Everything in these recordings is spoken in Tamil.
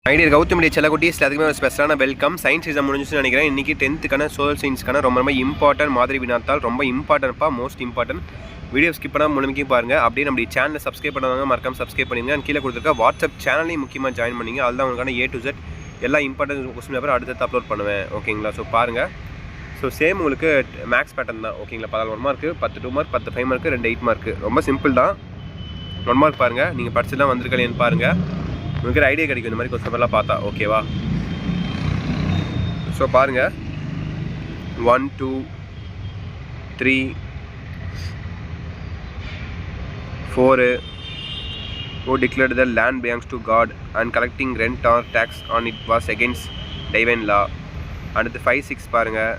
ஐடியா கௌதம் மீடியா செல்ல குட்டீஸ் அதுக்குமே ஒரு ஸ்பெஷலான வெல்கம். சயின்ஸ் எக்ஸாம் முடிஞ்சுன்னு நினைக்கிறேன். இன்றைக்கி 10th சோஷியல் சயின்ஸ்க்கான ரொம்ப இம்பார்ட்டன்ட் மாதிரி வினாத்தால் ரொம்ப இம்பார்ட்டன்ட்ப்பா, மோஸ்ட் இம்பார்ட்டன்ட். வீடியோ ஸ்கிப் பண்ணால் முழுமைக்கும் பாருங்கள். அப்படியே நம்ம சேனலை சப்ஸ்கிரைப் பண்ணாங்க, மறக்காம சப்ஸ்கிரைப் பண்ணிங்க. கீழே கொடுத்துருக்க வாட்ஸ்அப் சேனலையும் முக்கியமாக ஜாயின் பண்ணிங்க. அதுதான் உங்களுக்கான A to Z எல்லா இம்பார்ட்டன்ட் கொஸ்டின் பேப்பர் அடுத்து அப்லோட் பண்ணுவேன். ஓகேங்களா? ஸோ பாருங்கள். ஸோ சேம் உங்களுக்கு மேக்ஸ் பேட்டர்ன் தான். ஓகேங்களா? 14 1 மார்க்கு, 10 2 மார்க், 10 5 மார்க்கு, 2 8 மார்க்கு. ரொம்ப சிம்பிள் தான். 1 மார்க் பாருங்கள். நீங்கள் படிச்சுலாம் வந்திருக்கலைன்னு பாருங்கள். உங்களுக்கு ஐடியா கிடைக்கும் இந்த மாதிரி கொஸ்டின் பேப்பர்லாம் பார்த்தா. ஓகேவா? ஸோ பாருங்கள். 1 2 3 4 who declared the land belongs to God and collecting rent or tax on it was against divine law. அடுத்து 5 6 பாருங்கள்.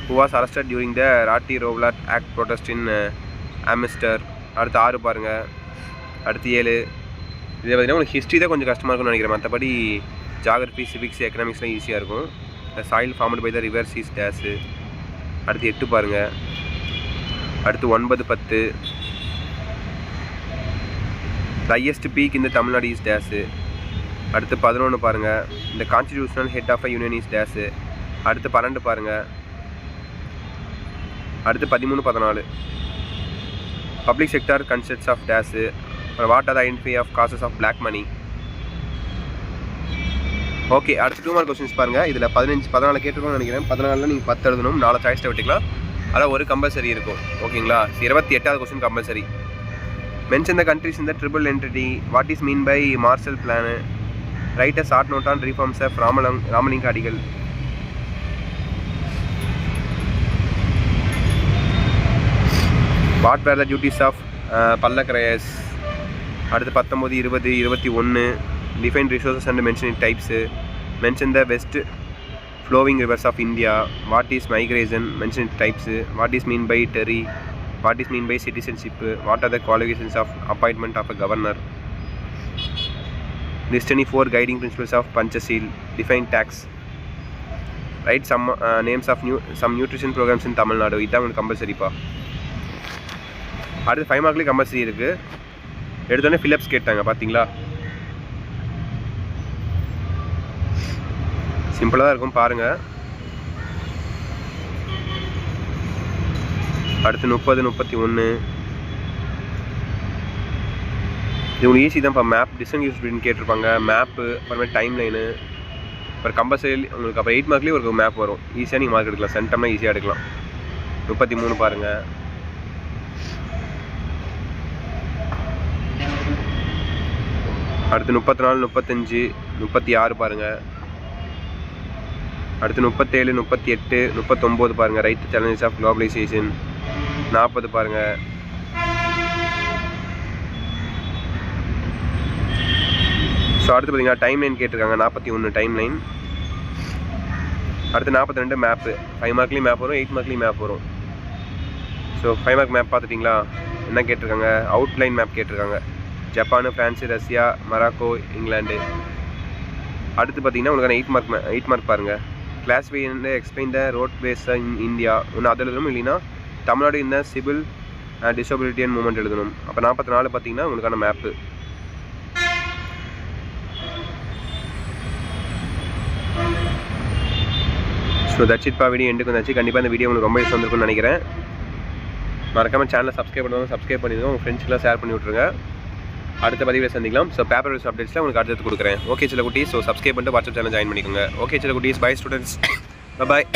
who was arrested during the Rati Rowlatt Act protest in Amsterdam. அடுத்து 6 பாருங்கள். அடுத்து 7. இதை பார்த்தீங்கன்னா உங்களுக்கு ஹிஸ்ட்ரி தான் கொஞ்சம் கஷ்டமாக இருக்கும்னு நினைக்கிறேன். மற்றபடி ஜாகிரபி, சிவிக்ஸ், எக்கனாமிக்ஸ்லாம் ஈஸியாக இருக்கும். The soil formed by the river is dash. அடுத்து 8 பாருங்கள். அடுத்து 9 10. த ஹையஸ்ட் பீக் இந்த தமிழ்நாடு இஸ் டேஸு. அடுத்து 11 பாருங்கள். இந்த constitutional head of a union is dash. அடுத்து 12 பாருங்கள். அடுத்து 13 14. Public sector concepts of dash. What are the identify of causes of black money. Okay, அடுத்து 2 மார்க் கொஸ்டின்ஸ் பாருங்கள். இதில் 15 14 கேட்டிருக்கோம்னு நினைக்கிறேன். 14 நீங்கள் 10 எழுதணும். 4 சாய்ஸ்ட்டை விட்டுக்கலாம். அதான் ஒரு கம்பல்சரி இருக்கும். ஓகேங்களா? 28வது question compulsory. Mention the countries in the triple entente. What is mean by Marshall plan. Write a short note on reforms of Ramalinga Adigal. What were the duties of பல்லக்கரையஸ். அடுத்து 19 20 21. Define resources and mention types. Mention the west flowing rivers of India. What is migration. Mention types. What is mean by dairy. What is mean by citizenship. What are the qualifications of appointment of a governor. List any 4 guiding principles of Panchsheel. Define tax. Write some names of some nutrition programmes in Tamil Nadu. இதுதான் உங்களுக்கு கம்பல்சரிப்பா. அடுத்து 5 மார்க்லேயும் கம்பல்சரி இருக்குது. எடுத்தோடனே ஃபில்லப்ஸ் கேட்டாங்க. பார்த்தீங்களா? சிம்பிளாக தான் இருக்கும் பாருங்கள். அடுத்து 30 31. இது உங்களுக்கு ஈஸி தான். இப்போ மேப் டிஸ்டிங்யூஷ் பிட்வீன் கேட்டிருப்பாங்க. மேப்பு, அப்புறமே டைம் லைனு, அப்புறம் கம்பல்சரி உங்களுக்கு அப்போ 8 மார்க்லேயும் ஒரு மேப் வரும். ஈஸியாக நீங்கள் மார்க் எடுக்கலாம். சென்டம்னா ஈஸியாக எடுக்கலாம். 33 பாருங்கள். அடுத்து 34 35 36 பாருங்கள். அடுத்து 37 38 39 பாருங்கள். Right challenges of globalisation. 40 பாருங்கள். ஸோ அடுத்து பார்த்தீங்கன்னா டைம் லைன் கேட்டிருக்காங்க. 41 டைம் லைன். அடுத்து 42 மேப்பு. 5 மார்க்லேயும் மேப் வரும், 8 மார்க்லேயும் மேப் வரும். ஸோ 5 மார்க் மேப் பார்த்துட்டிங்களா? என்ன கேட்டிருக்காங்க? அவுட்லைன் மேப் கேட்டிருக்காங்க. ஜப்பானு, ஃப்ரான்ஸு, ரஷ்யா, மொராக்கோ, இங்கிலாந்து. அடுத்து பார்த்தீங்கன்னா உங்களுக்கான 8 மார்க் பாருங்கள். Classify and explain the road base in India. ஒன்று அதில் எழுதணும். இல்லைன்னா தமிழ்நாடு இந்த சிவில் டிசபிலிட்டி அண்ட் மூமெண்ட் எழுதணும். அப்போ 44 பார்த்தீங்கன்னா உங்களுக்கான மேப்பு. ஸோ தட்ஸ் இட் பா. வீடியோ எண்டுக்கு வந்தாச்சு. கண்டிப்பாக இந்த வீடியோ உங்களுக்கு ரொம்ப யூஸ் வந்திருக்குன்னு நினைக்கிறேன். மறக்காமல் சேனலை சப்ஸ்கிரைப் பண்ணுவாங்க. சப்ஸ்கிரைப் பண்ணிடுங்க. உங்கள் ஃப்ரெண்ட்ஸ்க்கெலாம் ஷேர் பண்ணி விட்ருங்க. அடுத்த பதிவில் சந்திக்கலாம். ஸோ பேப்பர் வைஸ் அப்டேட்ஸில் உங்களுக்கு அடுத்து கொடுக்குறேன். ஓகே சில குட்டீஸ். ஸோ சப்ஸ்கிரைப் பண்ணிட்டு வாட்ஸ்அப் சேனல் ஜாயின் பண்ணிக்கோங்க. ஓகே சில குட்டீஸ். Bye students. பாய்.